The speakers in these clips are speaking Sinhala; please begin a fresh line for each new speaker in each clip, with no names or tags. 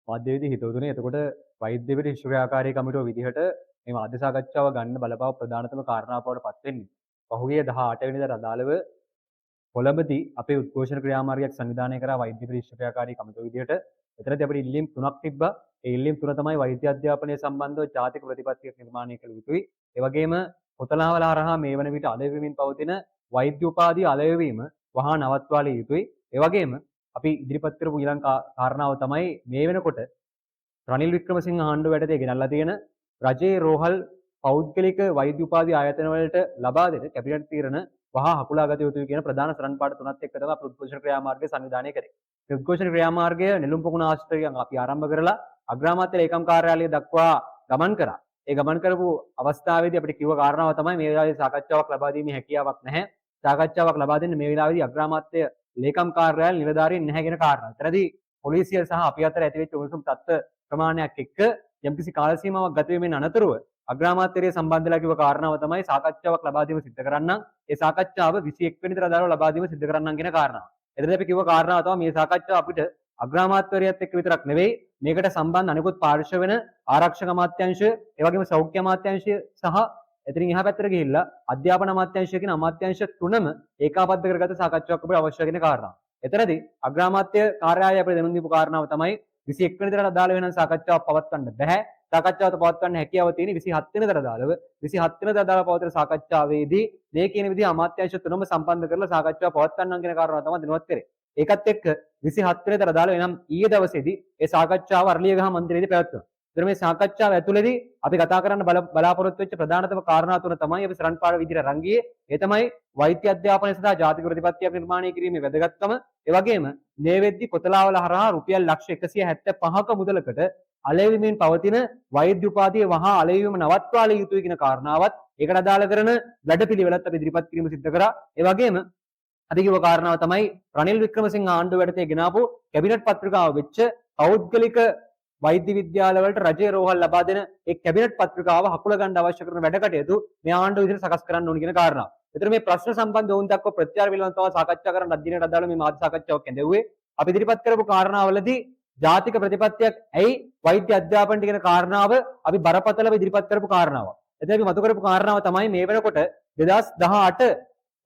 මාධ්‍යවේදී හිතවතුනි එතකොට වෛද්‍ය විශ්වවිද්‍යාකාරී කමිටුව විදිහට මේ මාධ්‍ය සාකච්ඡාව ගන්න බලපාව ප්‍රධානතම කාරණාව බවට පත් වෙන්නේ. පහුගිය 18 වෙනිදාට අදාළව කොළඹදී අපේ උද්ඝෝෂණ ක්‍රියාමාර්ගයක් සංවිධානය කරා වෛද්‍ය විශ්වවිද්‍යාකාරී කමිටුව විදිහට. එතනදී අපිට ඉල්ලීම් 3ක් තිබ්බා. ඒ ඉල්ලීම් 3 තමයි වෛද්‍ය අධ්‍යාපනය සම්බන්ධව ජාතික ප්‍රතිපත්තියක් නිර්මාණය කළ යුතුයි. ඒ වගේම කොතලාවල හරහා මේ වන විට අලෙවිමින් පවතින වෛද්‍ය උපාධිය අලෙවීම වහා නවත්වාලිය යුතුයි. ඒ වගේම අපි ඉදිරිපත් කරපු ඊළඟ කාරණාව තමයි මේ වෙනකොට රනිල් වික්‍රමසිංහ ආණ්ඩුව යටතේ ගෙනල්ලා තියෙන රජයේ රෝහල් පෞද්ගලික වෛද්‍ය උපාධි ආයතන වලට ලබා දෙන කැබිනට් තීරණ වහා හකුලා ගත යුතුයි කියන ප්‍රධාන සරණ පාඩ තුනත් එක්ක තමයි අපි උද්ඝෝෂණ ක්‍රියාමාර්ගය සංවිධානය කරේ. මේ උද්ඝෝෂණ ක්‍රියාමාර්ගය නෙළුම් පොකුණ ආශ්‍රයයෙන් අපි ආරම්භ කරලා අග්‍රාමාත්‍ය ලේකම් කාර්යාලය දක්වා ගමන් කරා. ඒ ගමන් කරපු අවස්ථාවේදී අපිට කිව්ව කාරණාව තමයි මේ වෙලාවේ සාකච්ඡාවක් ලබා දීමේ හැකියාවක් නැහැ. සාකච්ඡාවක් ලබා දෙන්න මේ වෙලාවේදී අග්‍රාමාත්‍ය ලේකම් කාර්යාලය නිලධාරීන් නැහැ කියන කාරණාව. එතනදී පොලිසිය සහ අපි අතර ඇතිවෙච්ච උණුසුම් තත්ත්ව ප්‍රමාණයක් එක්ක යම්කිසි කාල සීමාවක් ගත වීමෙන් අනතුරුව අග්‍රාමාත්‍යරය සම්බන්ධලා කිව්ව කාරණාව තමයි සාකච්ඡාවක් ලබා දීම සිද්ධ කරන්නම්. ඒ සාකච්ඡාව 21 වෙනිදා අදාළව ලබා දීම සිද්ධ කරන්නම් කියන කාරණාව. එතනදී අපි කිව්ව කාරණාව තමයි මේ සාකච්ඡාව අපිට අග්‍රාමාත්‍යවරයත් එක්ක විතරක් නෙවෙයි මේකට සම්බන්ධ අනිකුත් පාර්ශ්ව වෙන ආරක්ෂක අමාත්‍යාංශය, ඒ වගේම සෞඛ්‍ය අමාත්‍යාංශය සහ එතනින් එහා පැත්තට ගිහිල්ලා අධ්‍යාපන අමාත්‍යාංශය කියන අමාත්‍යාංශ තුනම ඒකාබද්ධ කරගත සාකච්ඡාවක් අපිට අවශ්‍ය වෙන කාරණාව. එතනදී අග්‍රාමාත්‍ය කාර්යාලය අපිට දැනුම් දීපු කාරණාව තමයි 21 වෙනිදාට අදාළ වෙන සාකච්ඡාවක් පවත්වන්න බෑ. සාකච්ඡාවට පවත්වන්න හැකියාව තියෙන 27 වෙනිදාට අදාළව 27 වෙනිදාට අදාළ පවතින සාකච්ඡාවේදී මේ කියන විදිහ අමාත්‍යාංශ තුනම සම්බන්ධ කරලා සාකච්ඡාව පවත්වන්නම් කියන කාරණාව තමයි දැනුවත් කරේ. ඒකත් එක්ක 27 වෙනිදාට අදාළ එනම් ඊයේ දවසේදී ඒ සාකච්ඡාව අරලියගහ මන්දිරයේදී පැවැත්වුණා. ඒතර මේ සාකච්ඡාව ඇතුළේදී අපි කතා කරන්න බලාපොරොත්තු වෙච්ච ප්‍රධානතම කාරණා තුන තමයි අපි සරණ පාර විදිහට අරන් ගියේ. ඒ තමයි වෛද්‍ය අධ්‍යාපනය සඳහා ජාතික ප්‍රතිපත්තියක් නිර්මාණය කිරීමේ වැදගත්කම. ඒ වගේම මේ වෙද්දි කොතලාවල හරහා රුපියල් ලක්ෂ 175ක මුදලකට අලෙවිමින් පවතින වෛද්‍ය උපාධිය වහා අලෙවිම නවත්වාලිය යුතුයි කියන කාරණාවත් ඒකට අදාළ කරන වැඩපිළිවෙලත් අපි ඉදිරිපත් කිරීම සිද්ධ කරා. ඒ වගේම අපි කිව්ව කාරණාව තමයි රනිල් වික්‍රමසිංහ ආණ්ඩුව යටතේ ගෙනාවු කැබිනට් පත්‍රිකාව වෙච්ච පෞද්ගලික වෛද්‍ය විද්‍යාලවලට රජයේ රෝහල් ලබා දෙන ඒ කැබිනට් පත්‍රිකාව හකුල ගන්න අවශ්‍ය කරන වැඩ කටයුතු මේ ආණ්ඩුව විසින් සකස් කරන්න ඕන කියන කාරණාව. ඒතර මේ ප්‍රශ්න සම්බන්ධව වුන් දක්ව ප්‍රත්‍යාර පිළිබඳව තව සාකච්ඡා කරන්න අධ්‍යයනයට අදාළ මේ මාධ්‍ය සාකච්ඡාවක් ඇඳෙව්වේ. අපි ඉදිරිපත් කරපු කාරණාවලදී ජාතික ප්‍රතිපත්තියක් ඇයි වෛද්‍ය අධ්‍යාපනයට කියන කාරණාව අපි බරපතලව ඉදිරිපත් කරපු කාරණාව. එතන අපි මතු කරපු කාරණාව තමයි මේ වෙනකොට 2018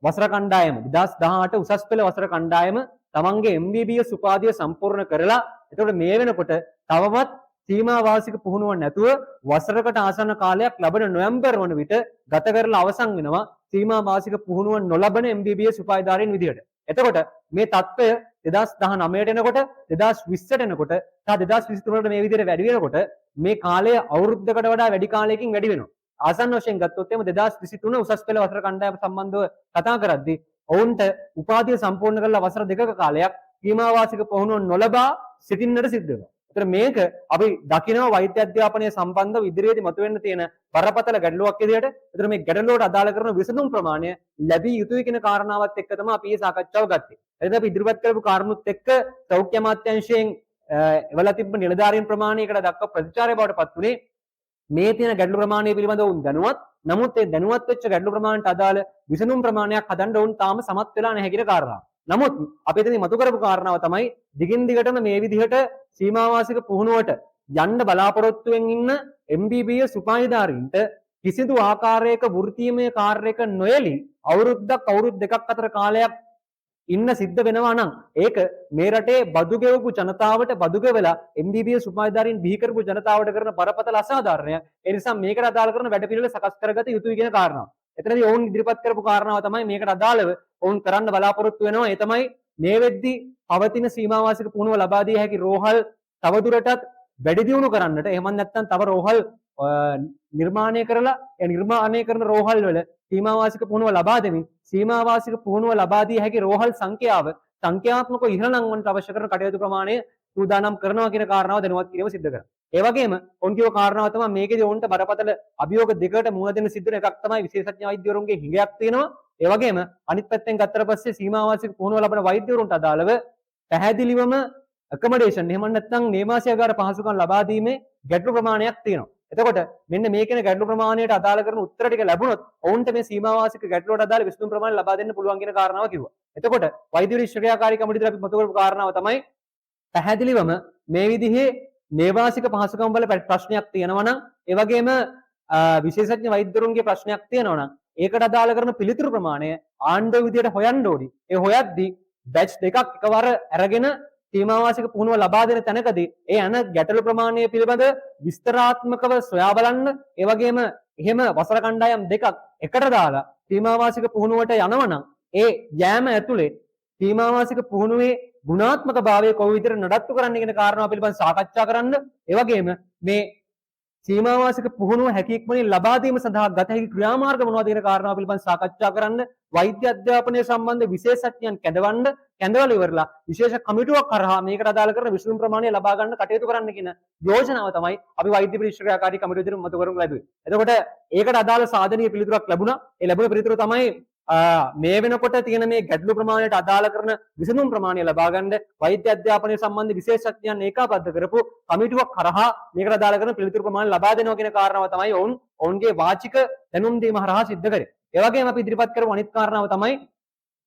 වසර කණ්ඩායම 2018 උසස් පෙළ වසර කණ්ඩායම තමන්ගේ MBBS උපාධිය සම්පූර්ණ කරලා එතකොට මේ වෙනකොට තවමත් සීමා වාසික පුහුණුවක් නැතුව වසරකට ආසන්න කාලයක් ලබන නොවැම්බර් වන විට ගත කරලා අවසන් වෙනවා සීමා වාසික පුහුණුව නොලබන MBBS උපාධිධාරීන් විදිහට. එතකොට මේ තත්ත්වය 2019ට එනකොට 2020ට එනකොට සහ 2023ට මේ විදිහට වැඩි වෙනකොට මේ කාලය අවුරුද්දකට වඩා වැඩි කාලයකින් වැඩි වෙනවා. ආසන්න වශයෙන් ගත්තොත් එම 2023 උසස් පෙළ වසර කණ්ඩායම සම්බන්ධව කතා කරද්දී ඔවුන්ට උපාධිය සම්පූර්ණ කරලා වසර දෙකක කාලයක් සීමා වාසික පුහුණුව නොලබා සිටින්නට සිද්ධ වෙනවා. ඒතර මේක අපි දකිනවා වෛද්‍ය අධ්‍යාපනය සම්බන්ධව ඉදිරියේදී මතුවෙන්න තියෙන බරපතල ගැටලුවක් විදිහට. ඒතර මේ ගැටලුවට අදාළ කරන විසඳුම් ප්‍රමාණය ලැබිය යුතුයි කියන කාරණාවත් එක්ක තමයි අපි මේ සාකච්ඡාව ගත්තේ. එතන අපි ඉදිරිපත් කරපු කාරණුත් එක්ක සෞඛ්‍ය අමාත්‍යාංශයෙන් එවලා තිබ්බ නිලධාරීන් ප්‍රමාණයකට දක්වා ප්‍රතිචාරය බවට පත් වුණේ මේ තියෙන ගැටලු ප්‍රමාණය පිළිබඳව උන් දැනුවත්. නමුත් ඒ දැනුවත් වෙච්ච ගැටලු ප්‍රමාණයට අදාළ විසඳුම් ප්‍රමාණයක් හදන්න උන් තාම සමත් වෙලා නැහැ කියන කාරණාව. නමුත් අපි එතනින් මතු කරපු කාරණාව තමයි දිගින් දිගටම මේ විදිහට සීමා වාසික පුහුණුවට යන්න බලාපොරොත්තුවෙන් ඉන්න MBBS උපාධිධාරීන්ට කිසිදු ආකාරයක වෘත්තීයමය කාර්යයක නොයලි අවුරුදු දෙකක් අතර කාලයක් ඉන්න සිද්ධ වෙනවා නම් ඒක මේ රටේ බදු ගෙවපු ජනතාවට බදු ගෙවලා MBBS උපාධිධාරීන් බිහි කරපු ජනතාවට කරන බරපතල අසාධාරණයක්. ඒ නිසා මේකට අදාළ කරන වැඩපිළිවෙල සකස් කරගත යුතුයි කියන කාරණාව. එතනදී ඔවුන් ඉදිරිපත් කරපු කාරණාව තමයි මේකට අදාළව ඔවුන් කරන්න බලාපොරොත්තු වෙනවා. ඒ තමයි මේ වෙද්දී පවතින සීමා වාසික පුහුණුව ලබා දිය හැකි රෝහල් තවදුරටත් වැඩි දියුණු කරන්නට එහෙම නැත්නම් තව රෝහල් නිර්මාණය කරලා ඒ නිර්මාණය කරන රෝහල් වල සීමා වාසික පුහුණුව ලබා දෙමින් සීමා වාසික පුහුණුව ලබා දිය හැකි රෝහල් සංඛ්‍යාව සංඛ්‍යාත්මකව ඉහළ නංවන්නට අවශ්‍ය කරන කටයුතු ප්‍රමාණය සූදානම් කරනවා කියන කාරණාව දැනුවත් කිරීම සිද්ධ කරනවා. ඒ වගේම ඔවුන් කියව කාරණාව තමයි මේකේදී ඔවුන්ට බරපතල අභියෝග දෙකකට මුහුණ දෙන්න සිද්ධ වෙන එකක් තමයි විශේෂඥ වෛද්‍යවරුන්ගේ හිඟයක් තියෙනවා. ඒ වගේම අනිත් පැත්තෙන් ගත්තට පස්සේ සීමා වාසික පුහුණුව ලබන වෛද්‍යවරුන්ට අදාළව පැහැදිලිවම ඇකමඩේෂන් එහෙම නැත්නම් නේමාසියාගාර පහසුකම් ලබා දීමේ ගැටලු ප්‍රමාණයක් තියෙනවා. එතකොට මෙන්න මේ කියන ගැටලු ප්‍රමාණයට අදාළ කරන උත්තර ටික ලැබුණොත් ඔවුන්ට මේ සීමා වාසික ගැටලුවට අදාළ විසඳුම් ප්‍රමාණය ලබා දෙන්න පුළුවන් කියන කාරණාව කිව්වා. එතකොට වෛද්‍ය විශ්වවිද්‍යාලකාරී කමිටුවේ අපි මතු කරපු කාරණාව තමයි පැහැදිලිවම මේ විදිහේ නේවාසික පහසුකම් වල ප්‍රශ්නයක් තියෙනවා නම් ඒ වගේම විශේෂඥ වෛද්‍යවරුන්ගේ ප්‍රශ්නයක් තියෙනවා නම් ඒකට අදාළ කරන පිළිතුරු ප්‍රමාණය ආණ්ඩුව විදියට හොයන්න ඕනි. ඒ හොයද්දී බැච් දෙකක් එකවර අරගෙන සීමාවාසික පුහුණුව ලබා දෙන තැනකදී ඒ යන ගැටලු ප්‍රමාණය පිළිබඳ විස්තරාත්මකව සොයා බලන්න, ඒ වගේම එහෙම වසර කණ්ඩායම් දෙකක් එකට දාලා සීමාවාසික පුහුණුවට යනවනම් ඒ යෑම ඇතුලේ සීමාවාසික පුහුණුවේ ගුණාත්මක භාවය කොයි විදිහට නඩත්තු කරන්න කියන කාරණාව පිළිබඳව සාකච්ඡා කරන්න, ඒ වගේම මේ සීමාවාසික පුහුණුව හැකියක්මනින් ලබා දීම සඳහා ගත හැකි ක්‍රියාමාර්ග මොනවද කියන කාරණාව පිළිබඳව සාකච්ඡා කරන්න, වෛද්‍ය අධ්‍යාපනය සම්බන්ධ විශේෂඥයන් කැඳවලා ඉවරලා විශේෂ කමිටුවක් කරහා මේකට අදාළ කරන විසඳුම් ප්‍රමාණය ලබා ගන්න කටයුතු කරන්න කියන යෝජනාව තමයි අපි වෛද්‍ය පරීක්ෂකයාකාරී කමිටුව විදිහට මතු කරමු ලැබුවේ. එතකොට ඒකට අදාළ සාධනීය පිළිතුරක් ලැබුණා. ඒ ලැබුණ පිළිතුර තමයි මේ වෙනකොට තියෙන මේ ගැටලු ප්‍රමාණයට අදාළ කරන විසඳුම් ප්‍රමාණය ලබා ගන්න වෛද්‍ය අධ්‍යාපනය සම්බන්ධ විශේෂඥයන් ඒකාබද්ධ කරපු කමිටුවක් කරහා මේකට අදාළ කරන පිළිතුරු ප්‍රමාණය ලබා දෙනවා කියන කාරණාව තමයි ඔවුන්ගේ වාචික දැනුම් දීම හරහා සිද්ධ කරේ. ඒ වගේම අපි ඉදිරිපත් කරපු අනිත් කාරණාව තමයි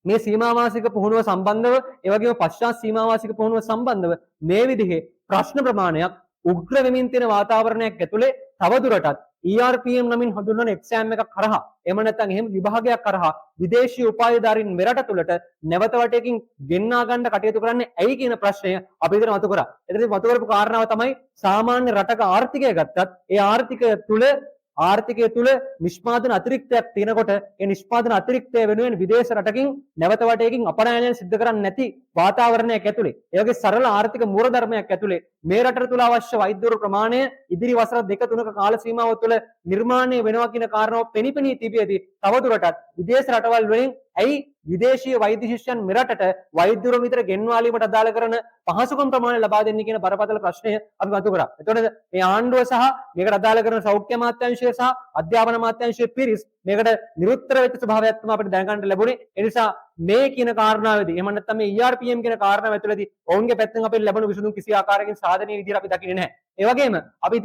මේ සීමාවාසික පුහුණුව සම්බන්ධව, ඒ වගේම පශ්චාත් සීමාවාසික පුහුණුව සම්බන්ධව මේ විදිහේ ප්‍රශ්න ප්‍රමාණයක් උග්‍ර වෙමින් තියෙන වාතාවරණයක් ඇතුලේ තවදුරටත් ERPM නමින් හඳුන්වන එක්සෑම් එකක් කරහා එහෙම නැත්නම් එහෙම විභාගයක් කරහා විදේශීය උපාධිධාරීන් මෙරට තුළට නැවත වටයකින් ගෙන්නා ගන්න කටයුතු කරන්නේ ඇයි කියන ප්‍රශ්නය අපි ඉදිරියට මතු කරා. එතනදී මතු කරපු කාරණාව තමයි සාමාන්‍ය රටක ආර්ථිකය ගත්තත් ඒ ආර්ථිකය තුල නිෂ්පාදන අතිරික්තයක් තියෙනකොට ඒ නිෂ්පාදන අතිරික්තය වෙනුවෙන් විදේශ රටකින් නැවත වටයකින් අපනයනය සිද්ධ කරන්නේ නැති වාතාවරණයක් ඇතුලේ, ඒ වගේ සරල ආර්ථික මූලධර්මයක් ඇතුලේ මේ රට තුල අවශ්‍ය වෛද්‍යවරු ප්‍රමාණය ඉදිරි වසර 2-3ක කාල සීමාව තුළ නිර්මාණය වෙනවා කියන කාරණාව පෙනී තිබියදී තවදුරටත් විදේශ රටවල් වලින් ඇයි විදේශීය වෛද්‍ය ශිෂ්‍යයන් මෙරටට වෛද්‍යවරුන් විතර ගෙන්වාලීමට අදාළ කරන පහසුකම් ප්‍රමාණය ලබා දෙන්නේ කියන බරපතල ප්‍රශ්නය අපි මතු කරා. එතකොට මේ ආණ්ඩුව සහ මේකට අදාළ කරන සෞඛ්‍ය අමාත්‍යාංශය සහ අධ්‍යාපන අමාත්‍යාංශයේ පිරිස් මේකට නිරුත්තර වෙච්ච ස්වභාවයක් තමයි අපිට දැනගන්න ලැබුණේ. ඒ නිසා මේ කියන කාරණාවේදී එහෙම නැත්නම් මේ ERPM කියන කාරණාව ඇතුළතදී ඔවුන්ගේ පැත්තෙන් අපිට ලැබුණු විසඳුම් කිසි ආකාරයකින් සාධනීය විදිහට අපි දකින්නේ නැහැ. ඒ වගේම අපි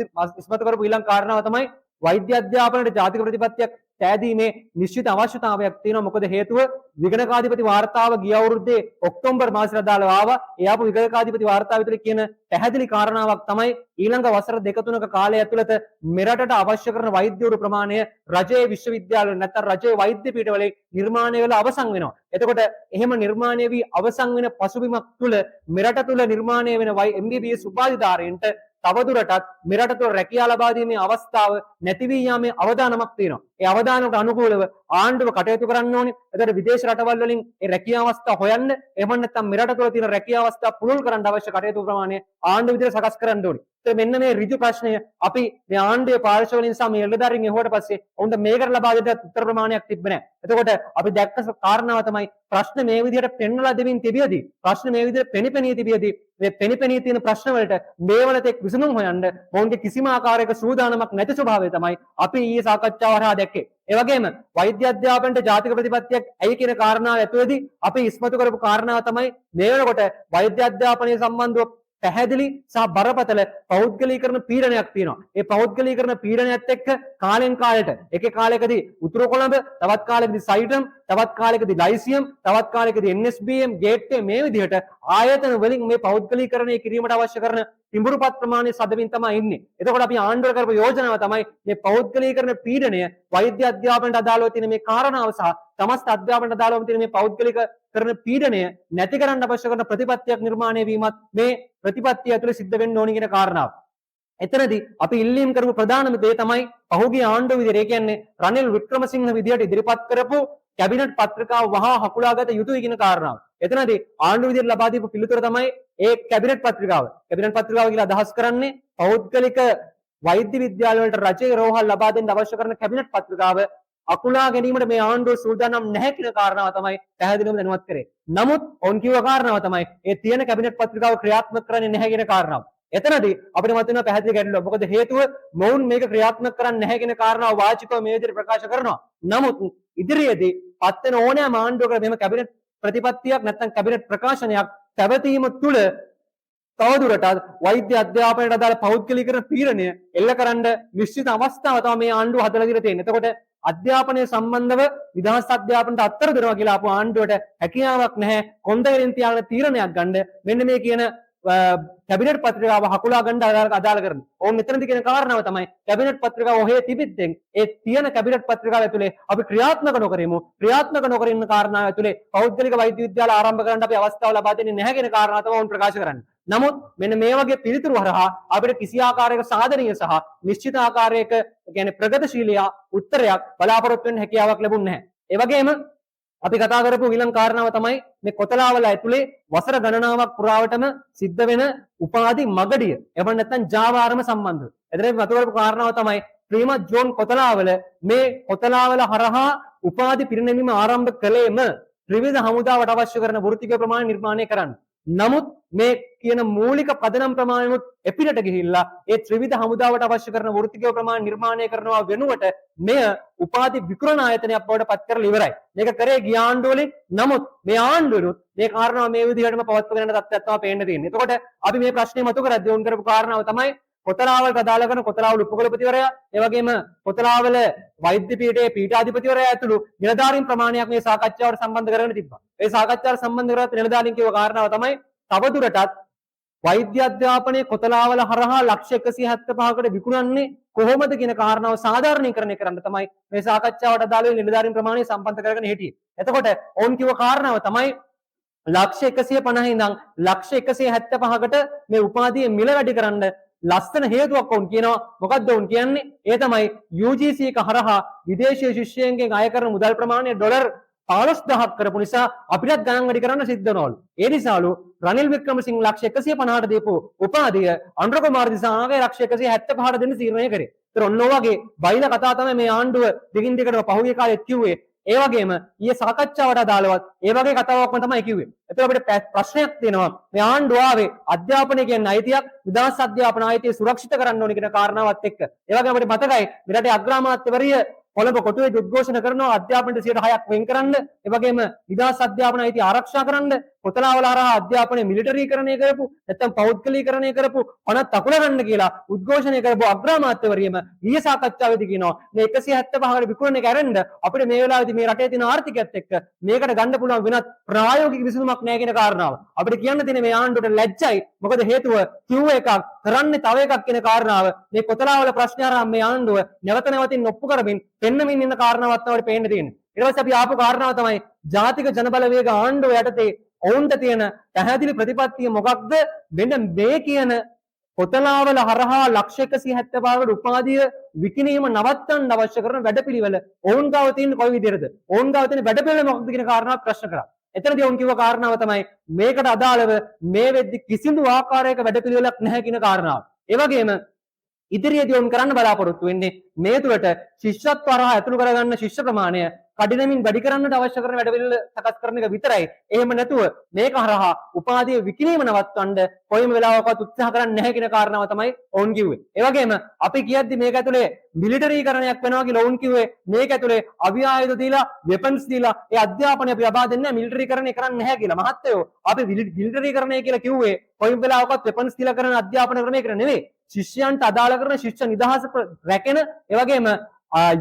ඉස්මතු කරපු ඊළඟ කාරණාව තමයි වෛද්‍ය අධ්‍යාපනයේ ජාතික ප්‍රතිපත්තියක් තෑදීමේ නිශ්චිත අවශ්‍යතාවයක් තියෙනවා. මොකද හේතුව විගණකාධිපති වාර්තාව ගිය අවුරුද්දේ ඔක්තෝබර් මාසෙට අදාළව ආවා. ඒ ආපු විගණකාධිපති වාර්තාව විතර කියන පැහැදිලි කාරණාවක් තමයි ඊළඟ වසර 2-3ක කාලය ඇතුළත මෙරටට අවශ්‍ය කරන වෛද්‍යවරු ප්‍රමාණය රජයේ විශ්වවිද්‍යාල නැත්නම් රජයේ වෛද්‍ය පීඨවල නිර්මාණය වෙලා අවසන් වෙනවා. එතකොට එහෙම නිර්මාණය වී අවසන් වෙන පසුබිමක් තුල මෙරට තුල නිර්මාණය වෙන MBBS උපාධිධාරීන්ට තවදුරටත් මෙරට තුළ රැකියාව ලබා දීමේ අවස්ථාව නැති වී යාමේ අවදානමක් තියෙනවා. ඒ අවදානමට අනුකූලව ආණ්ඩුව කටයුතු කරන්න ඕනේ. එතකොට විදේශ රටවල් වලින් ඒ රැකියාව අවස්ථා හොයන්න, එහෙම නැත්නම් මෙරට තුළ තියෙන රැකියාව අවස්ථා පුළුල් කරන්න අවශ්‍ය කටයුතු ප්‍රමාණය ආණ්ඩුව විදිහට සකස් කරන්න ඕනේ. මෙන්න මේ ඍජු ප්‍රශ්නය අපි මේ ආණ්ඩුවේ පාර්ශව වලින් සහ මේ එළදරින් එහුවට පස්සේ උන්ට මේකට ලබා දෙන්න උත්තර ප්‍රමාණයක් තිබ්බේ නැහැ. එතකොට අපි දැක්ක කාරණාව තමයි ප්‍රශ්න මේ විදිහට පෙන්වලා දෙමින් තිබියදී, ප්‍රශ්න මේ විදිහට පෙනිපෙනී තිබියදී මේ පෙනිපෙනී තියෙන ප්‍රශ්න වලට මේවලට එක් විසඳුම් හොයන්න මොවුන්ගේ කිසිම ආකාරයක සූදානමක් නැති ස්වභාවය තමයි අපි ඊයේ සාකච්ඡාව හරහා දැක්කේ. ඒ වගේම වෛද්‍ය අධ්‍යාපනයේ ජාතික ප්‍රතිපත්තියක් ඇයි කියන කාරණාව ඇතුළේදී අපි ඉස්මතු කරපු කාරණාව තමයි මේ වෙනකොට වෛද්‍ය අධ්‍යාපනය සම්බන්ධව පැහැදිලි සහ බරපතල පෞද්ගලීකරණ පීඩනයක් තියෙනවා. ඒ පෞද්ගලීකරණ පීඩනයත් එක්ක කාලෙන් කාලයට එක කාලයකදී උතුරු කොළඹ, තවත් කාලයකදී සයිටම්, තවත් කාලයකදී ලයිසියම්, තවත් කාලයකදී NSBM, ගේට්වේ මේ විදිහට ආයතන වලින් මේ පෞද්ගලීකරණය කිරීමට අවශ්‍ය කරන තිඹුරුපත් ප්‍රමාණය සදමින් තමයි ඉන්නේ. එතකොට අපි ආණ්ඩුව කරපු යෝජනාව තමයි මේ පෞද්ගලීකරණ පීඩනය වෛද්‍ය අධ්‍යාපනයට අදාළව තියෙන මේ කාරණාව සහ සමස්ත අධ්‍යාපනයට අදාළව තියෙන මේ පෞද්ගලිකකරණ පීඩනය නැති කරන්න අවශ්‍ය කරන ප්‍රතිපත්තියක් නිර්මාණය වීමත් මේ ප්‍රතිපත්තිය ඇතුළේ සිද්ධ වෙන්න ඕනි කියන කාරණාව. එතනදී අපි ඉල්ලීම් කරපු ප්‍රධානම දේ තමයි පහුගිය ආණ්ඩුව විදිහට, ඒ කියන්නේ රනිල් වික්‍රමසිංහ විදිහට ඉදිරිපත් කරපු කැබිනට් පත්‍රිකාව වහා හකුලාගත යුතුයි කියන කාරණාව. එතනදී ආණ්ඩුව විදිහට ලබා දීපු පිළිතුර තමයි ඒ කැබිනට් පත්‍රිකාව. කැබිනට් පත්‍රිකාව කියලා අදහස් කරන්නේ පෞද්ගලික වෛද්‍ය විද්‍යාල වලට රජයේ රෝහල් ලබා දෙන්න අවශ්‍ය කරන කැබිනට් පත්‍රිකාව අකුලා ගැනීමට මේ ආණ්ඩුව සූදානම් නැහැ කියන කාරණාව තමයි පැහැදිලිවම දැනුවත් කරේ. නමුත් ඔවුන් කිව්ව කාරණාව තමයි ඒ තියෙන කැබිනට් පත්‍රිකාව ක්‍රියාත්මක කරන්නේ නැහැ කියන කාරණාව. එතනදී අපිට මත වෙනවා පැහැදිලි ගැටලුවක්. මොකද හේතුව මොවුන් මේක ක්‍රියාත්මක කරන්නේ නැහැ කියන කාරණාව වාචිකව මේ විදිහට ප්‍රකාශ කරනවා. නමුත් ඉදිරියේදී පත් වෙන ඕනෑම ආණ්ඩුවකට මෙහෙම කැබිනට් ප්‍රතිපත්තියක් නැත්නම් කැබිනට් ප්‍රකාශනයක් පැවතීම තුළ තවදුරටත් වෛද්‍ය අධ්‍යාපනයට අදාළ පෞද්ගලිකරණ පීඩනය එල්ල කරන්න නිශ්චිත අවස්ථාව තමයි මේ ආණ්ඩුව හදලා දීලා තියෙන්නේ. එතකොට අධ්‍යාපනය සම්බන්ධව විදහාස් අධ්‍යාපනයට අත්තර දෙනවා කියලා අපු ආණ්ඩුවට හැකියාවක් නැහැ. කොන්ද වලින් තියාගෙන තීරණයක් ගන්න. මෙන්න මේ කියන කැබිනට් පත්‍රිකාව හකුලා ගන්න අදාළ කරන. ඕන් මෙතනදී කියන කාරණාව තමයි කැබිනට් පත්‍රිකාව ඔහේ තිබිද්දෙන් ඒ තියෙන කැබිනට් පත්‍රිකාව ඇතුලේ අපි ක්‍රියාත්මක නොකරමු. ක්‍රියාත්මක නොකර ඉන්න කාරණාව ඇතුලේ පෞද්ගලික වෛද්‍ය විද්‍යාල ආරම්භ කරන්න අපි අවස්ථාව ලබා දෙන්නේ නැහැ කියන කාරණාව තමයි ඕන් ප්‍රකාශ කරන්නේ. නමුත් මෙන්න මේ වගේ පිළිතුරු හරහා අපිට කිසි ආකාරයක සාධනීය සහ නිශ්චිත ආකාරයක කියන්නේ ප්‍රගතිශීලී උත්තරයක් බලාපොරොත්තු වෙන්න හැකියාවක් ලැබුණේ නැහැ. ඒ වගේම අපි කතා කරපු ඊළඟ කාරණාව තමයි මේ කොතලාවල ඇතුලේ වසර ගණනාවක් පුරාවටම සිද්ධ වෙන උපාධි මගඩිය. එහෙම නැත්නම් ජාවාරම සම්බන්ධව. එතන මතු කරපු කාරණාව තමයි ශ්‍රීමත් ජෝන් කොතලාවල මේ කොතලාවල හරහා උපාධි පිරිනැමීම ආරම්භ කළේම ත්‍රිවිධ හමුදාවට අවශ්‍ය කරන වෘත්තික ප්‍රමාණය නිර්මාණය කරන්න. නමුත් මේ කියන මූලික පදනම් ප්‍රමාණයත් එපිටට ගිහිල්ලා ඒ ත්‍රිවිධ හමුදාවට අවශ්‍ය කරන වෘත්තික ප්‍රමාණ නිර්මාණය කරනවා වෙනුවට මෙය උපාධි විකුණන ආයතනයක් බවට පත් කරලා ඉවරයි. මේක කරේ ගිය ආණ්ඩුවලින්. නමුත් මේ ආණ්ඩුවලුත් මේ කාරණාව මේ විදිහටම පවත්වාගෙන යන තත්ත්වයක් තමයි පේන්න තියෙන්නේ. එතකොට අපි මේ ප්‍රශ්නේ මතු කරද්දී උන් කරපු කාරණාව තමයි කොතලාවලට අදාළ කරන කොතලාවල උපකුලපතිවරයා, ඒ වගේම කොතලාවල වෛද්‍ය පීඨයේ පීඨාධිපතිවරයා ඇතුළු නිලධාරීන් ප්‍රමාණයක් මේ සාකච්ඡාවට සම්බන්ධ කරගෙන තිබ්බා. ඒ සාකච්ඡාවට සම්බන්ධ කරගත්ත නිලධාරීන් කියව කාරණාව තමයි තවදුරටත් වෛද්‍ය අධ්‍යාපනයේ කොතලාවල හරහා ලක්ෂ 175කට විකුණන්නේ කොහොමද කියන කාරණාව සාධාරණීකරණය කරන්න තමයි මේ සාකච්ඡාවට අදාළ නිලධාරීන් ප්‍රමාණය සම්බන්ධ කරගෙන හිටියේ. එතකොට ඔවුන් කියව කාරණාව තමයි ලක්ෂ 150 ඉඳන් ලක්ෂ 175කට මේ උපාධියේ මිල වැඩි කරන්න ලස්සන හේතුවක් වුන් කියනවා. මොකද්ද වුන් කියන්නේ? ඒ තමයි UGC එක හරහා විදේශීය ශිෂ්‍යයන්ගෙන් අය කරන මුදල් ප්‍රමාණය ඩොලර් 15000ක් කරපු නිසා අපිටත් ගණන් වැඩි කරන්න සිද්ධ වෙනවලු. ඒ නිසාලු රනිල් වික්‍රමසිංහ ලක්ෂ 150ට දීපු උපාධිය අනුර කුමාර දිසානාගේ ලක්ෂ 175ට දෙන්න තීරණය කරේ. ඒතර ඔන්න ඔයගේ බයිල කතා තමයි මේ ආණ්ඩුව දිගින් දිගටම පහුගිය කාලෙත් කිව්වේ. ඒ වගේම ඊයේ සාකච්ඡාවට අදාළවත් ඒ වගේ කතාවක්ම තමයි කිව්වේ. ඒතර අපිට ප්‍රශ්නයක් තියෙනවා. මේ ආණ්ඩුව ආවේ අධ්‍යාපනය කියන්නේ අයිතියක්, විදාස් අධ්‍යාපන අයිතිය සුරක්ෂිත කරන්න ඕනේ කියන කාරණාවත් එක්ක. ඒ වගේම අපිට මතකයි මේ රටේ අග්‍රාමාත්‍යවරිය කොළඹ කොටුවේ උද්ඝෝෂණ කරනවා අධ්‍යාපනයට 6%ක් වෙන් කරන්න. ඒ වගේම විදාස් අධ්‍යාපන අයිතිය ආරක්ෂා කරන්න. කොතලාවල හරහා අධ්‍යාපනය මිලිටරීකරණය කරපු නැත්නම් පෞද්ගලීකරණය කරපු පනත් අකුල ගන්න කියලා උද්ඝෝෂණය කරපු අග්‍රාමාත්‍යවරියම ඊයේ සාකච්ඡාවේදී කියනවා මේ 175කට විකුණන එක ඇරෙන්න අපිට මේ වෙලාවේදී මේ රටේ තියෙන ආර්ථිකයත් එක්ක මේකට ගන්න පුළුවන් වෙනත් ප්‍රායෝගික විසඳුමක් නැහැ කියන කාරණාව. අපිට කියන්න තියෙන මේ ආණ්ඩුවට ලැජ්ජයි. මොකද හේතුව කිව්ව එකක් කරන්නේ තව එකක් කියන කාරණාව. මේ කොතලාවල ප්‍රශ්න අරන් මේ ආණ්ඩුව නැවත නැවතින් ඔප්පු කරමින් පෙන්නමින් ඉන්න කාරණාවක් තමයි පේන්න තියෙන්නේ. ඊට පස්සේ අපි ආපු කාරණාව තමයි ජාතික ජනබලවේග ආණ්ඩුව යටතේ ඔවුන්ට තියෙන පැහැදිලි ප්‍රතිපත්තිය මොකක්ද? මෙන්න මේ කියන කොතලාවල හරහා ලක්ෂ 175කට උපාධිය විකිණීම නවත්තන්න අවශ්‍ය කරන වැඩපිළිවෙල ඔවුන් ගාව තියෙන කොයි විදිහටද? ඔවුන් ගාව තියෙන වැඩපිළිවෙල මොකක්ද කියන කාරණාව ප්‍රශ්න කරා. එතනදී ඔවුන් කිව්ව කාරණාව තමයි මේකට අදාළව මේ වෙද්දි කිසිදු ආකාරයක වැඩපිළිවෙලක් නැහැ කියන කාරණාව. ඒ වගේම ඉදිරියේදී ඔවුන් කරන්න බලාපොරොත්තු වෙන්නේ මේ තුලට ශිෂ්‍යත්ව හරහා ඇතුළු කරගන්න ශිෂ්‍ය ප්‍රමාණය කඩිනමින් වැඩි කරන්නට අවශ්‍ය කරන වැඩපිළිවෙල සකස් කරන එක විතරයි. එහෙම නැතුව මේක හරහා උපාධිය විකිණීම නවත්වන්න කොයිම වෙලාවකවත් උත්සාහ කරන්නේ නැහැ කියන කාරණාව තමයි ඔවුන් කිව්වේ. ඒ වගේම අපි කියද්දි මේක ඇතුලේ මිලිටරීකරණයක් වෙනවා කියලා ඔවුන් කිව්වේ මේක ඇතුලේ අවි ආයුධ දීලා වෙපන්ස් දීලා ඒ අධ්‍යාපනය අපි ලබා දෙන්නේ මිලිටරීකරණය කරන්නේ නැහැ කියලා. මහත්තයෝ අපි මිලිටරීකරණය කියලා කිව්වේ කොයිම වෙලාවකවත් වෙපන්ස් දීලා කරන අධ්‍යාපන ක්‍රමයකට නෙවෙයි. ශිෂ්‍යයන්ට අදාළ කරන ශිෂ්‍ය නිදහස රැකෙන ඒ වගේම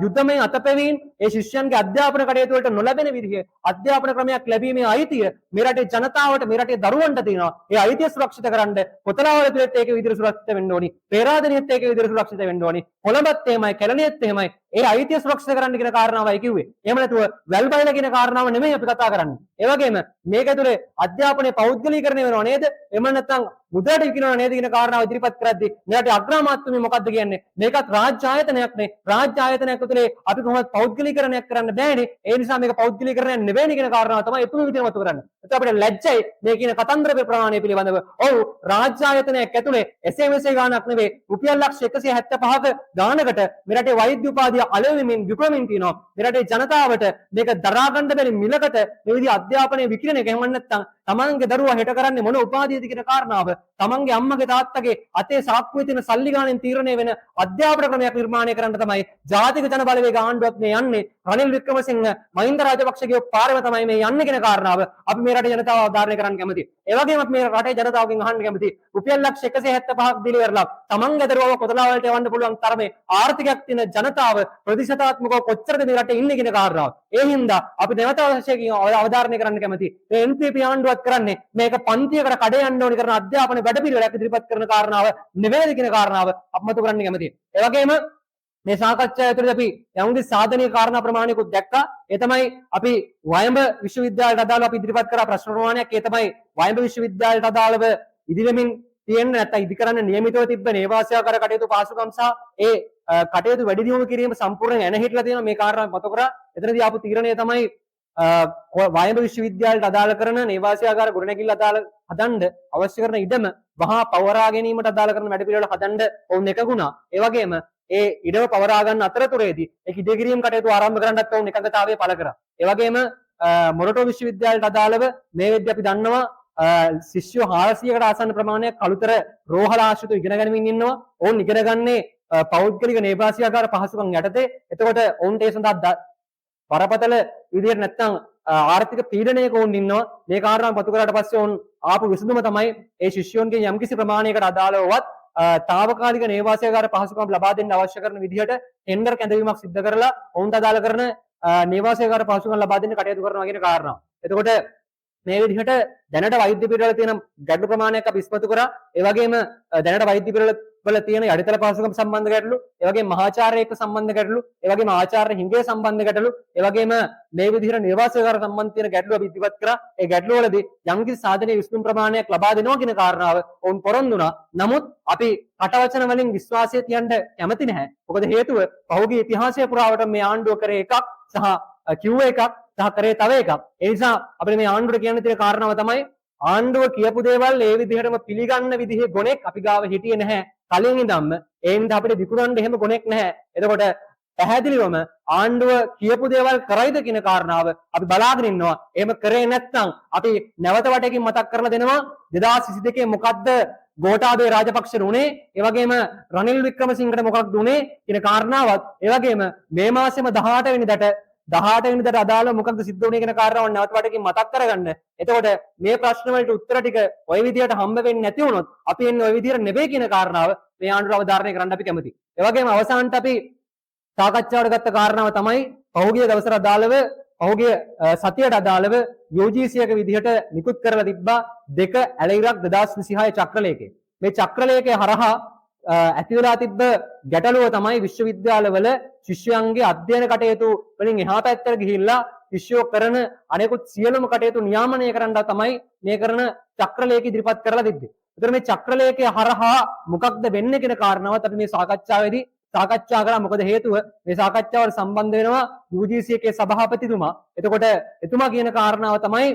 යුද්ධමය අතපැවීම් ඒ ශිෂ්‍යයන්ගේ අධ්‍යාපන කටයුතු වලට නොලැබෙන විදිහේ අධ්‍යාපන ක්‍රමයක් ලැබීමේ අයිතිය මේ රටේ ජනතාවට මේ රටේ දරුවන්ට තියෙනවා. ඒ අයිතිය සුරක්ෂිත කරන්න කොතලාවල තුලත් ඒක විදිහට සුරක්ෂිත වෙන්න ඕනි. පේරාදෙනියත් ඒක විදිහට සුරක්ෂිත වෙන්න ඕනි. කොළඹත් එහෙමයි, කැලණියත් එහෙමයි. ඒ අයිතිය සුරක්ෂිත කරන්න කියන කාරණාවයි කිව්වේ. එහෙම නැතුව වැල්බයිලා කියන කාරණාව නෙමෙයි අපි කතා කරන්නේ. ඒ වගේම මේක ඇතුලේ අධ්‍යාපනයේ පෞද්ගලීකරණය වෙනව නේද? එහෙම නැත්නම් මුදලට විකිනව නේද කියන කාරණාව ඉදිරිපත් කරද්දී මෙයාට අග්‍රාමාත්‍යතුමේ මොකද්ද කියන්නේ? මේකත් රාජ්‍ය ආයතනයක් නේ. රාජ්‍ය ආයතනයක් ඇතුලේ අපි කොහොමද පෞද්ගලීකරණයක් කරන්න බෑනේ. ඒ නිසා මේක පෞද්ගලීකරණයක් නෙවෙයි කියන කාරණාව තමයි එතුම විදිහට මතු කරන්නේ. ඒත් අපිට ලැජ්ජයි මේ කියන කතන්දර ප්‍රමාණය පිළිබඳව. ඔව් රාජ්‍ය ආයතනයක් ඇතුලේ එසේ මෙසේ ගාණක් නෙවෙයි. රුපියල් ලක්ෂ 175ක ගාණකට මේ රටේ වෛද්‍ය උපාධිය අලෙවිමින් විකුණමින් තිනවා. මේ රටේ ජනතාවට මේක දරා ගන්න බැරි මිලකට මේ විදිහ අධ්‍යාපනය විකිණන එක එහෙම නැත්නම් තමන්ගේ දරුවා හෙට කරන්නේ මොන උපාධියද කියන කාරණාව තමන්ගේ අම්මගේ තාත්තගේ අතේ සාක්කුවේ තියෙන සල්ලි ගාණෙන් තීරණය වෙන අධ්‍යාපන ක්‍රමයක් නිර්මාණය කරන්න තමයි ජාතික ජනබලවේග ආණ්ඩුවක් මේ යන්නේ. රනිල් වික්‍රමසිංහ මහින්ද රාජපක්ෂගේ පාරම තමයි මේ යන්නේ කියන කාරණාව අපි මේ රටේ ජනතාව අවධාරණය කරන්න කැමතියි. ඒ වගේම අපි මේ රටේ ජනතාවගෙන් අහන්න කැමතියි. රුපියල් ලක්ෂ 175ක් දීලා ඉවරලා තමන්ගේ දරුවව කොතලාවලට යවන්න පුළුවන් තරමේ ආර්ථිකයක් තියෙන ජනතාව ප්‍රතිශතාත්මකව කොච්චරද මේ රටේ ඉන්නේ කියන කාරණාව. ඒ හින්දා අපි නැවත අවශ්‍යකින් අවධාරණය කරන්න කැමතියි. මේ NPP ආණ්ඩුවත් ඉදිරිපත් කරන්නේ මේක පන්තියකට කඩේ යන්න ඕනි කරන අධ්‍යාපන වැඩපිළිවෙලක් ඉදිරිපත් කරන කාරණාව නෙවෙයි කියන කාරණාව අපමතු කරන්න කැමතියි. ඒ වගේම මේ සාකච්ඡාව ඇතුළත අපි යම්කිසි සාධනීය කාරණා ප්‍රමාණයකුත් දැක්කා. ඒ තමයි අපි වයඹ විශ්වවිද්‍යාලයට අදාළව අපි ඉදිරිපත් කරා ප්‍රශ්න ප්‍රමාණයක්. ඒ තමයි වයඹ විශ්වවිද්‍යාලයට අදාළව ඉදිරියමින් තියෙන නැත්නම් ඉදිකරන්න නියමිතව තිබ්බ නේවාසිකාර කටයුතු පාසුකම් සහ ඒ කටයුතු වැඩි දියුණු කිරීම සම්පූර්ණයෙන් එනහිටලා තියෙනවා. මේ කාරණා මත කර එතනදී ආපු තීරණය තමයි වයඹ විශ්වවිද්‍යාලයට අදාළ කරන නේවාසිකාර ගොඩනැගිල්ල අදාළ හදන්න අවශ්‍ය කරන ඉඩම වහා පවරා ගැනීමට අදාළ කරන වැඩපිළිවෙල හදන්න ඔවුන් එකගුණා. ඒ වගේම ඒ ඉඩම පවරා ගන්න අතරතුරේදී ඒක ඉදිරි කිරීම කටයුතු ආරම්භ කරන්නත් ඔවුන් එකඟතාවය පළ කරා. ඒ වගේම මොරටු විශ්වවිද්‍යාලයට අදාළව මේ වෙද්දී අපි දන්නවා ශිෂ්‍යෝ 400කට ආසන්න ප්‍රමාණයක් කළුතර රෝහල ආශ්‍රිතව ඉගෙන ගනිමින් ඉන්නවා. ඔවුන් ඉගෙන ගන්නේ පෞද්ගලික නේවාසිකාර පහසුකම් යටතේ. එතකොට ඔවුන්ට ඒ සඳහා බරපතල විදියට නැත්නම් ආර්ථික පීඩනයක වුන් ඉන්නවා. මේ කාරණා පතු කරාට පස්සේ වුන් ආපු විසඳුම තමයි ඒ ශිෂ්‍යයන්ගේ යම්කිසි ප්‍රමාණයකට අදාළවවත් తాවකාලික නේවාසිකාර පහසුකම් ලබා දෙන්න අවශ්‍ය කරන විදිහට ටෙන්ඩර් කැඳවීමක් සිදු කරලා ඔවුන්ට අදාළ කරන නේවාසිකාර පහසුකම් ලබා දෙන්න කටයුතු කරනවා කියන කාරණා. එතකොට මේ විදිහට දැනට වෛද්‍ය පිළිවෙල තියෙන ගැටලු ප්‍රමාණයක් අපි ඉස්මතු කරා. ඒ වගේම දැනට වෛද්‍ය පිළිවෙල වල තියෙන යටිතල පහසුකම් සම්බන්ධ ගැටලු, ඒ වගේම මහාචාර්ය එක්ක සම්බන්ධ ගැටලු, ඒ වගේම ආචාර්ය හිඟේ සම්බන්ධ ගැටලු, ඒ වගේම මේ විදිහට නිර්වාසිකාර සම්බන්ධ තියෙන ගැටලු අපි ඉදිරිපත් කරා. ඒ ගැටලු වලදී යම්කිසි සාධනීය විසඳුම් ප්‍රමාණයක් ලබා දෙනවා කියන කාරණාව ඔවුන් පොරොන්දු වුණා. නමුත් අපි කටවචන වලින් විශ්වාසය තියන්න කැමති නැහැ. මොකද හේතුව පහුගිය ඉතිහාසය පුරාවට මේ ආණ්ඩුව කරේ එකක් සහ කිව්ව එකක් සහ කරේ තව එකක්. ඒ නිසා අපිට මේ ආණ්ඩුවට කියන්න තියෙන කාරණාව තමයි ආණ්ඩුව කියපු දේවල් ඒ විදිහටම පිළිගන්න විදිහේ ගොනෙක් අපි ගාව හිටියේ නැහැ. කලින් ඉඳන්ම ඒ නිසා අපිට විකුණන්න එහෙම ගොනෙක් නැහැ. එතකොට පැහැදිලිවම ආණ්ඩුව කියපු දේවල් කරයිද කියන කාරණාව අපි බලාගෙන ඉන්නවා. එහෙම කරේ නැත්නම් අපි නැවත වටේකින් මතක් කරලා දෙනවා 2022 මොකද්ද ගෝඨාභය රාජපක්ෂට උනේ, ඒ වගේම රනිල් වික්‍රමසිංහට මොකක්ද උනේ කියන කාරණාවත්, ඒ වගේම මේ මාසෙම 18 වෙනිදාට අදාළ මොකක්ද සිද්ධ වුනේ කියන කාරණාව නැවත වටකින් මතක් කරගන්න. එතකොට මේ ප්‍රශ්න වලට උත්තර ටික ওই විදිහට හම්බ වෙන්නේ නැති වුණොත් අපි එන්නේ ওই විදිහට නෙවෙයි කියන කාරණාව මේ ආණ්ඩුව අවධාරණය කරන්න අපි කැමතියි. ඒ වගේම අවසානට අපි සාකච්ඡාවට ගත්ත කාරණාව තමයි පහුගිය දවසට අදාළව පහුගිය සතියට අදාළව UGC එක විදිහට නිකුත් කරලා තිබ්බා 2 ඇලයිරක් 2026 චක්‍රලේඛය. මේ චක්‍රලේඛය හරහා ඇති වෙලා තිබ්බ ගැටලුව තමයි විශ්වවිද්‍යාලවල ශිෂ්‍යයන්ගේ අධ්‍යයන කටයුතු වලින් එහා පැත්තට ගිහිල්ලා ශිෂ්‍යෝ කරන අනෙකුත් සියලුම කටයුතු නියාමනය කරන්න තමයි මේ කරන චක්‍රලේඛය ඉදිරිපත් කරලා තිබ්බේ. ඒතර මේ චක්‍රලේඛය හරහා මොකක්ද වෙන්නේ කියන කාරණාවත් අපි මේ සාකච්ඡාවේදී සාකච්ඡා කරා. මොකද හේතුව මේ සාකච්ඡාවට සම්බන්ධ වෙනවා UGC එකේ සභාපතිතුමා. එතකොට එතුමා කියන කාරණාව තමයි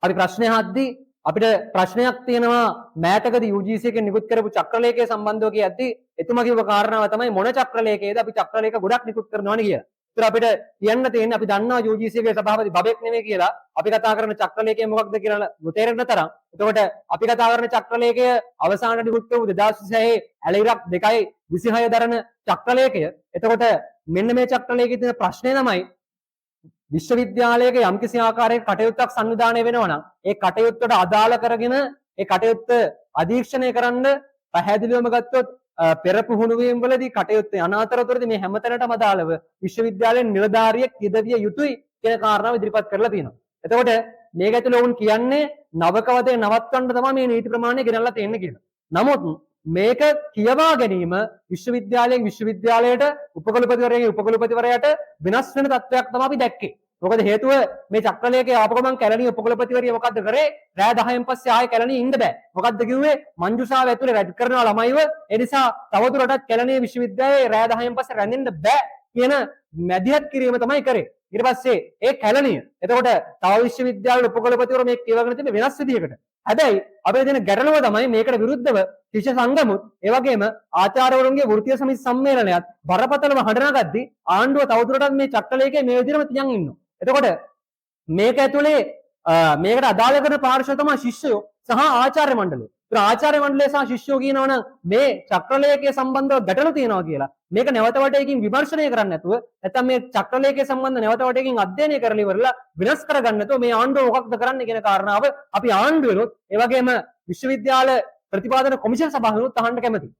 අපි ප්‍රශ්නය අහද්දී අපිට ප්‍රශ්නයක් තියෙනවා මෑතකදී UGC එකෙන් නිකුත් කරපු චක්‍රලේඛය සම්බන්ධව කියද්දී එතුමා කිව්ව කාරණාව තමයි මොන චක්‍රලේඛයේද අපි චක්‍රලේඛ ගොඩක් නිකුත් කරනවානේ කියලා. ඒතර අපිට කියන්න තියෙන්නේ අපි දන්නවා UGC එකේ සභාපති බබෙක් නෙමෙයි කියලා. අපි කතා කරන චක්‍රලේඛය මොකක්ද කියලා තේරෙන්න තරම්. එතකොට අපි කතා කරන චක්‍රලේඛය අවසානට නිකුත් කරපු 2026 ඇලයිරක් 2.26 දරන චක්‍රලේඛය. එතකොට මෙන්න මේ චක්‍රලේඛයේ තියෙන ප්‍රශ්නේ තමයි විශ්වවිද්‍යාලයක යම්කිසි ආකාරයක කටයුත්තක් සංවිධානය වෙනවා නම් ඒ කටයුත්තට අදාළ කරගෙන ඒ කටයුත්ත අධීක්ෂණය කරන්න පැහැදිලිවම ගත්තොත් පෙර පුහුණු වීම් වලදී කටයුත්ත යන අතරතුරදී මේ හැමතැනටම අදාළව විශ්වවිද්‍යාලයෙන් නිලධාරියෙක් යෙදවිය යුතුයි කියන කාරණාව ඉදිරිපත් කරලා තියෙනවා. එතකොට මේක ඇතුළේ වුන් කියන්නේ නවකවදේ නවත්වන්න තමයි මේ නීති ප්‍රමාණය ගෙනල්ලා තියෙන්නේ කියලා. නමුත් මේක කියවා ගැනීම විශ්වවිද්‍යාලයෙන් විශ්වවිද්‍යාලයට උපකුලපතිවරයාගේ උපකුලපතිවරයාට වෙනස් වෙන තත්ත්වයක් තමයි අපි දැක්කේ. මොකද හේතුව මේ චක්‍රලේඛයේ ආපු ගමන් කැලණිය උපකුලපතිවරිය මොකද්ද කරේ? රෑ 10න් පස්සේ ආයෙ කැලණිය ඉන්න බෑ. මොකද්ද කිව්වේ? මංජුසාව ඇතුලේ රැඩ් කරනවා ළමයිව. ඒ නිසා තවදුරටත් කැලණිය විශ්වවිද්‍යාලයේ රෑ 10න් පස්සේ රැඳෙන්න බෑ කියන මැදිහත් කිරීම තමයි කරේ. ඊට පස්සේ ඒ කැලණිය. එතකොට තව විශ්වවිද්‍යාල උපකුලපතිවරු මේ කියවගෙන තිබෙන වෙනස් විදියකට. හැබැයි අපේ දෙන ගැටලුව තමයි මේකට විරුද්ධව ශිෂ්‍ය සංගමුත් ඒ වගේම ආචාර්යවරුන්ගේ වෘත්තීය සමිති සම්මේලනයත් බරපතලව හඬනගද්දී ආණ්ඩුව තවදුරටත් මේ චක්‍රලේඛයේ මේ විදිහටම තියන් ඉන්නවා. එතකොට මේක ඇතුලේ මේකට අදාළ කරන පාර්ශ්ව තමයි ශිෂ්‍යයෝ සහ ආචාර්ය මණ්ඩලය. ඒත් ආචාර්ය මණ්ඩලය සහ ශිෂ්‍යයෝ කියනවනම් මේ චක්‍රලේඛය සම්බන්ධව ගැටලු තියෙනවා කියලා. මේක නැවත වටේකින් විමර්ශනය කරන්න නැතුව නැත්නම් මේ චක්‍රලේඛය සම්බන්ධ නැවත වටේකින් අධ්‍යයනය කරලා ඉවරලා වෙනස් කරගන්න නැතුව මේ ආණ්ඩුව මොකක්ද කරන්න කියන කාරණාව අපි ආණ්ඩුවෙනොත් ඒ වගේම විශ්වවිද්‍යාල ප්‍රතිපාදන කොමිෂන් සභාවෙනොත් අහන්න කැමතියි.